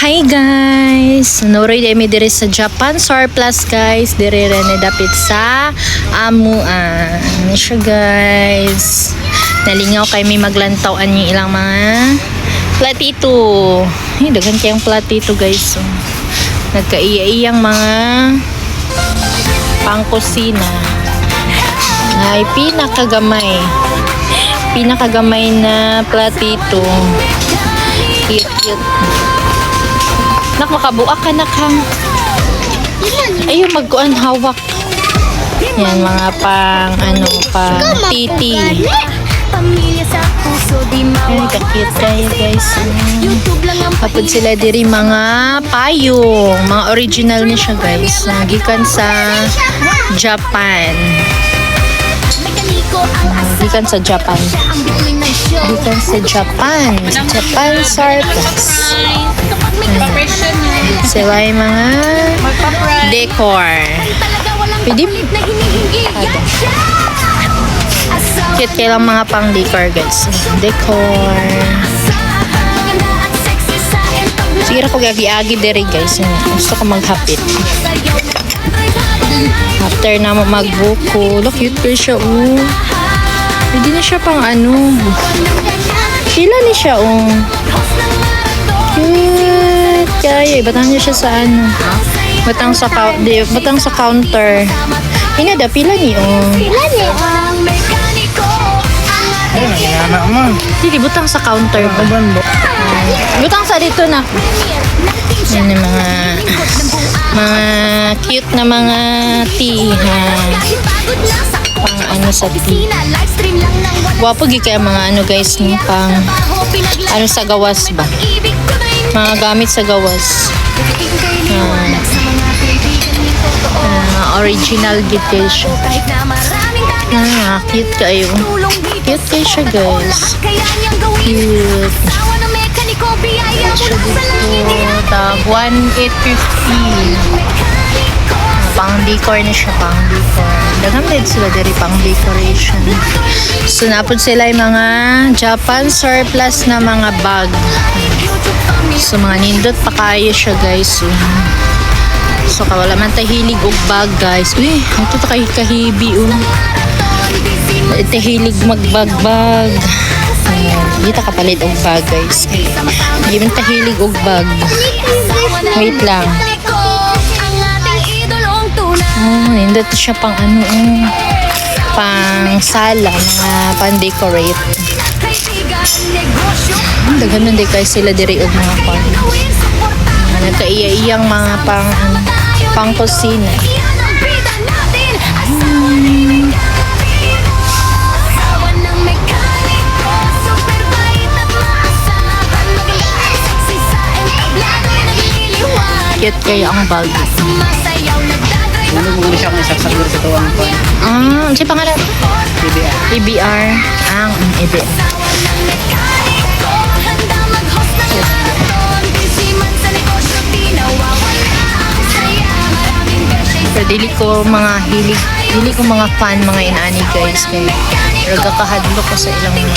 Hi guys! Nuroy demi diri sa Japan surplus guys. Diri rin dapit sa amuan. Siya guys. Nalingaw kay may maglantawan yung ilang mga platito. Ay, daghan kayang platito guys. So, nagkaiya-iyang mga pangkusina. Ay, pinakagamay na platito. Cute. Nak, makabuak ka na ka. Ayun, magkuan hawak. Yan, mga pang titi. Ay, kakit kayo guys. Kapag sila diri mga payong. Mga original ni siya guys. Gikan sa Japan. Gikan sa Japan. Japan surplus. Sila yung mga decor. Pwede mo. Cute kayo lang mga pang decor guys. Decor. Sige ako gagi-agi dere guys. Gusto ko maghapit. After na magbuko. Look, cute ko siya. Pwede na siya pang ano. Pila ni siya. Cute. Kaya, batang niya siya sa ano. Batang sa counter. Inada, pila ni. Pila ni. Anak mo. Hindi, butang sa counter ba? Butang sa dito na. Yan yung mga cute na mga tea, ha. Pang ano sa tea. Wapo kaya mga ano guys, no? Pang ano sa gawas ba? Mga gamit sa gawas. Original details. Cute kayo. Cute kayo siya guys. Cute. Siya dito. Tag 1,850. Pang decor na siya. Pang decor. Daghang din sila diri pang decoration. So napod sila yung mga Japan surplus na mga bag. So mga nindot pa kayo siya guys. So kawala man tahilig og bag guys. Uy, ito ta kay kahibi tahilig magbag-bag. Dito kapalit og bag guys. Hindi man tahilig og bag. Wait lang. Hindi to siya pang ano pang sala, mga pan-decorate. Daghan man di kay sila diri og mga pan. Nagkaiya-iyang mga pang kusina. Cute kayo ang bag. Ano mo siya kung isaksak sa tuwang ko? Si pangalan? EBR. EBR. Pero dili ko mga fan mga inaani guys kay ragakahadlo ko sa ilang mga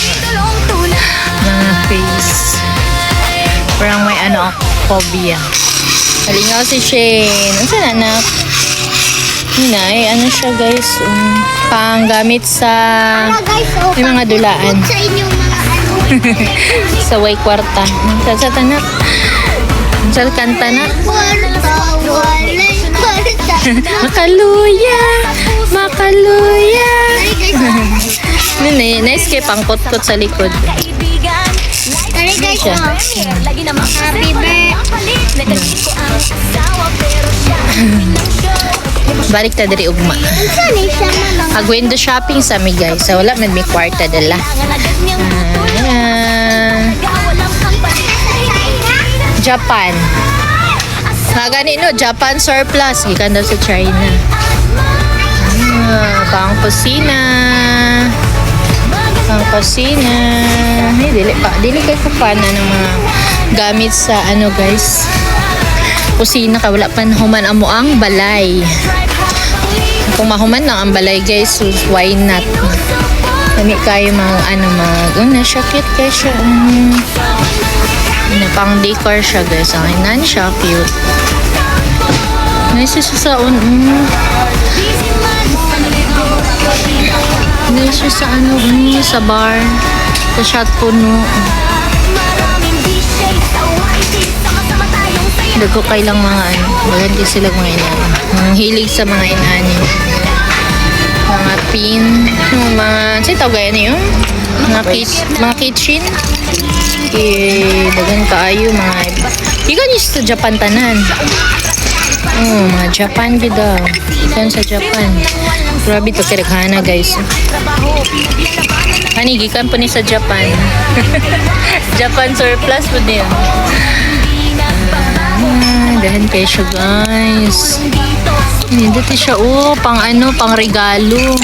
face. Parang may ano ako, phobia. Nalingaw si Shane. Ano sa anak? Hinay, ano siya guys? Pang gamit sa may mga dulaan. Sa inyong mga ano. Sa way kwarta. Sa tanak. Sa kanta na. Kwarta. Makaluya. Nice kay pangkot-kot sa likod. Tari guys, happy birthday. Balik ta diri ugma. Saan siya man? Window shopping sa mi guys. So wala man mi kwarta dala. Japan. Gani no, Japan surplus. Gikan daw sa China. Pang kusina. Ay, dili kay kapana ng mga gamit sa ano guys. Kusina ka, wala pa human amo ang balay. Kung mahuman lang ang balay guys, so why not? Kami kayo mga ano na siya cute kayo siya. Pang decor siya guys. Ang inan siya, cute. Nice siya sa nice siya sa sa bar. Sa shot puno. Dago kay lang mga maganda sila mga inani. Ang hilig sa mga inani. Mga pin, mga tawag niyo? Mga kitchen. Dagan kaayo mga ikan is sa Japan tanan. Oh, mga Japan gid daw. Ikan sa Japan. Grabe to kiraghana guys. Ani gikan po ni sa Japan. Japan surplus po din. Dahan kayo siya guys. Hindi siya pang pang regalo.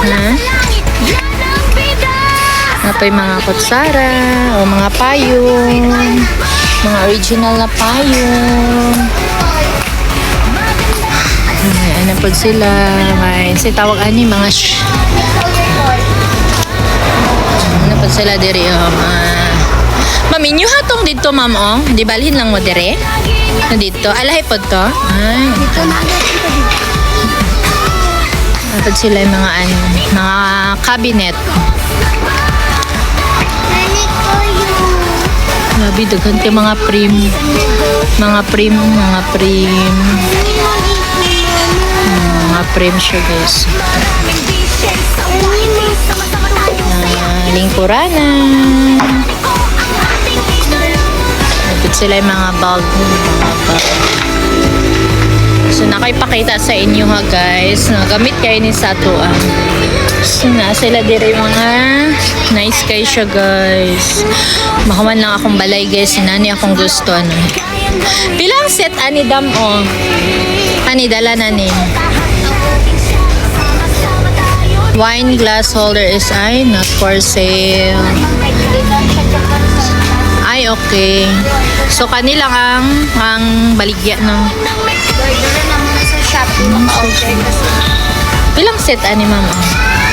Ha? Napay mga kutsara o mga payong. Mga original na payong. Ano po sila? May tawag mga ano po sila diri Mami, nyo hatong dito, ma'am, Di balhin lang mo dire? Dito. Alahi po to? Ay. Dapat sila yung mga mga cabinet. Grabe, dagan kayo mga prim. Mga prim. Mga prim siya, guys. Lingkuranan. Dapat sila yung mga bag. So, nakaipakita sa inyo ha, guys. Nagamit kayo ni Satuan. So, sila dire mga nice kayo siya, guys. Makaman lang akong balay, guys. Sinani akong gusto, Pilang set, ani dam, Ani, dala na ni. Wine glass holder is not for sale. Ay, okay. So, kanilang ang baligya ng Sa Shopee, maka-order kasi. Ilang set ani ma'am?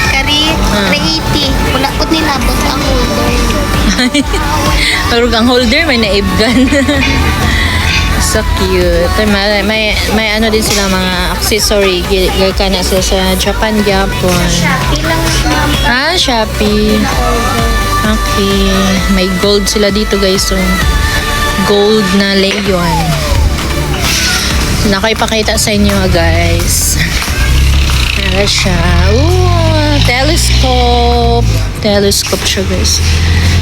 Kari, 380. Wala ko nilabot ang holder. Pero ang holder may naibgan. So cute. May din sila mga accessory. Gaya na sila sa Japan, Japon. Shopee lang naman. Shopee. Okay. May gold sila dito guys. So, gold na leyon. Nakaipakita sa inyo guys. Ayan siya. Telescope. Telescope siya guys.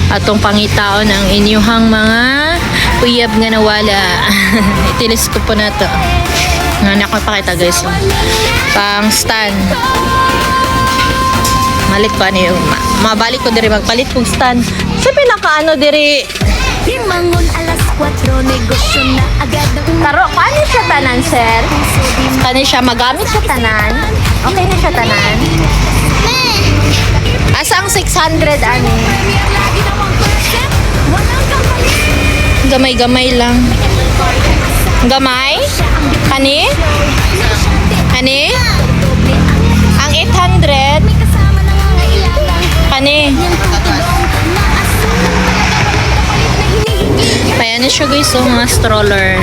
Atong pangitaon ang inyuhang mga uyab nga nawala. Telescope po na to. Nakaipakita guys. Pang stand. Malit pa niyo. Mabalik ko diri magpalit kong stand. Sa pinakaano diri. Mangon alas 4, negosyo na agad ng Taro, paano siya tanan, sir? Kani siya magamit sa tanan? Okay na siya tanan? Asa ang 600 ani? Gamay-gamay lang. Gamay? Kani? Kani? Ang 800? Kani? May ano siya guys, mga stroller.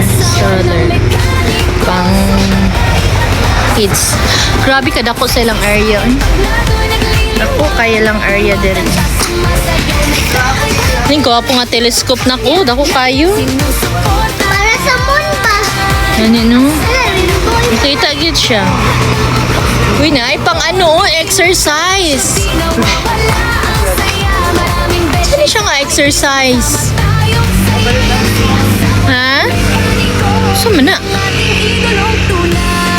Pang kids. Grabe ka, dako sa ilang area. Dako, kaya lang area din. Hindi ko po nga telescope na ko. Dako kayo. Para sa moon ba? Ano no? Kita agad siya. Uy na, ay pang exercise. Saan siya nga exercise? Ha? Saan na?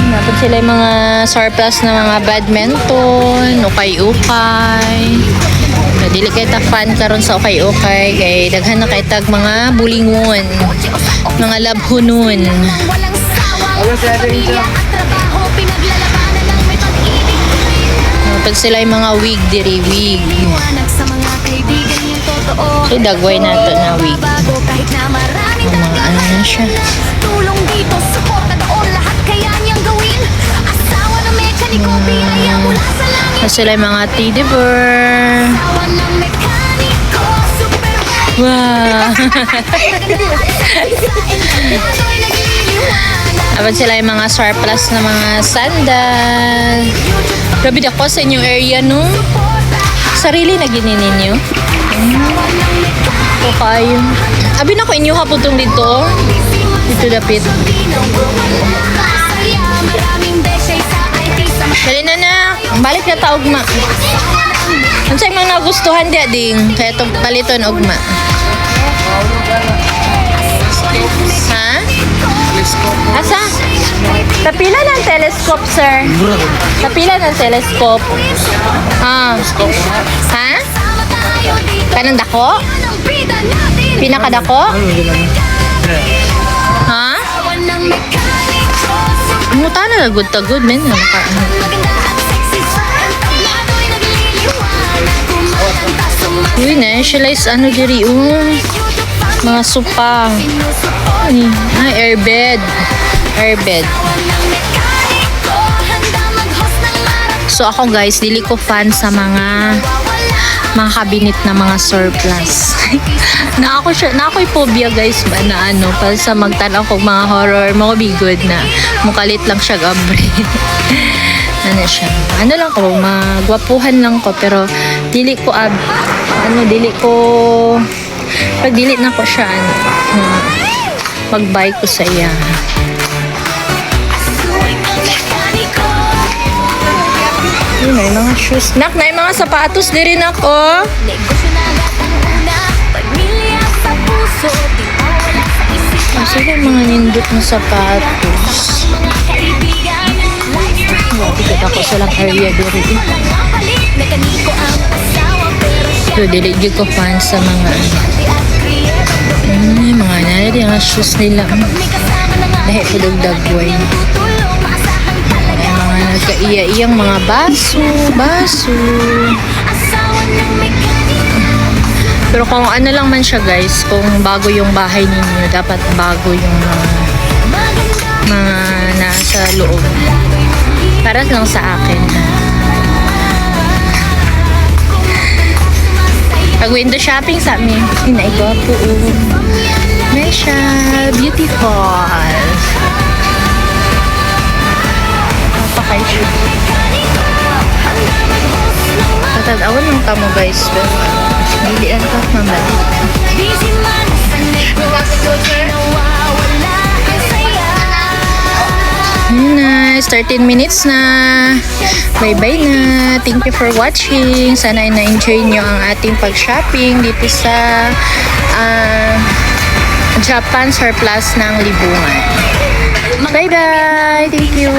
Dapat sila yung mga surplus na mga badminton, ukay-ukay. Dili kay ta fan karon sa ukay-ukay kay daghan na kay tag mga bulingon, mga labhunon. Dapat sila yung mga wig diri, wig. So, dagway na to na wig. Mga ano na siya. Tulong dito, support na doon, lahat kaya niyang gawin. Asawa ng mekaniko, biyaya mula sa langit. Sila yung mga teddy bear. Asawa ng mekaniko, super Wow. Dapat sila yung mga surplus na mga sandal. Grabe ako sa inyong area, no? Sarili na ginin ninyo. O kayo. Abi na ko inyo haputong dito. Dito dapit. Dali na na. Balik na ta, ugma. Ano sa'yo mga nagustuhan di ding? Kaya itong paliton, ugma. Ha? Asa? Kapila ng telescope, sir. Kapila ng telescope. Ah. Ha? Kanang dako? Pinakadako? Ha? Muta na lagod-tagod, men. Uy, na-initialize ano diri, mga sopa. Ay, airbed. Airbed. So ako guys, dili ko fan sa mga cabinet na mga surplus. na ako'y phobia guys ba na ano, para sa magtanaw kong mga horror, mga bigod na mukalit lang siya gabre. Ano siya, ano lang ko, magwapuhan lang ko, pero dili ko pag dili na ko siya, mag-buy ko sa iya. Yun na, yung mga shoes. Nak, na yung mga sapatos di rin ako. Sige, mga nindot na sapatos. Bakit ako sa lang area di rin. So, diligid ko fan sa mga mga nalari, mga shoes nila. Dahil po dagdagway. Ay, mga nagkaiya-iyang mga baso. Pero kung ano lang man siya guys, kung bago yung bahay ninyo, dapat bago yung mga nasa loob. Para lang sa akin. Pag window shopping sa amin, pinaigo po. Mesha, beautiful. Napakay siya. Tatadawan lang ka mo guys. Pero hindi ang top naman. Nice, 13 minutes na. Bye-bye na. Thank you for watching. Sana na-enjoy nyo ang ating pag-shopping dito sa Japan surplus ng Libungan. Bye-bye. Thank you.